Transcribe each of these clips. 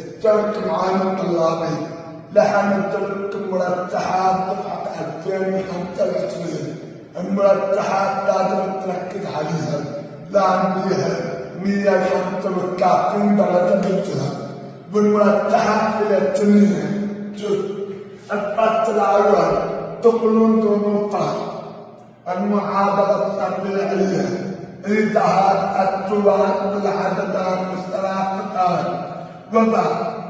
الترك معانا الطلابي لحن الترك مرتحات دفعة 2025. المرتحات لازم تركز عليها لأن بيها 135 درجة بالجهة. بالمرتحات إلى التنين الخط الأول تقلون دون نقطة المعادلة الطبيعية إيجاد التوازن بالعددان الثلاثتان وضع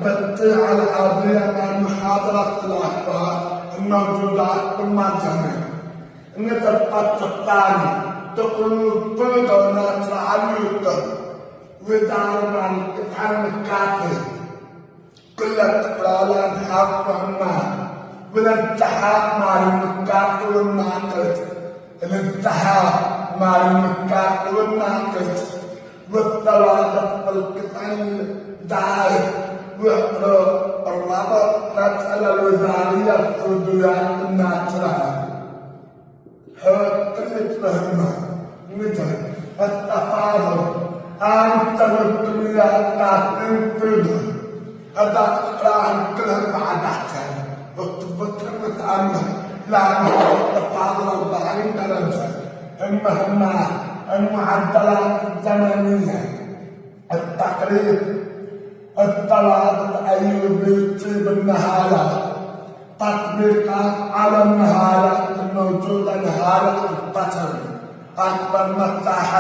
بالطيعة العربية مع محاضرة الأخبار الموجودات في المجمع. الخط الثاني تقلون كل دونات العلوية ودار مع الكتاب الكافي كل التقرارات حقهما والاتحاد مع المكافئ والناقد. الاتحاد مع المكافئ والناقد والتواصل بالقطع الدائم والرابط مسألة الوزارية الحدوديات الناصرة. كل فهمها مثل التفاضل التمثيليات تنفذ هذا قرآن كلها بعدها وتبتكرت عنه لأنه التفاضل 40 درجة. المهمة المعدلات الزمنية التقريب الطلب الأيوبي بالنهارات تطبيقات على النهارات الموجودة نهارة البشر أكبر مساحة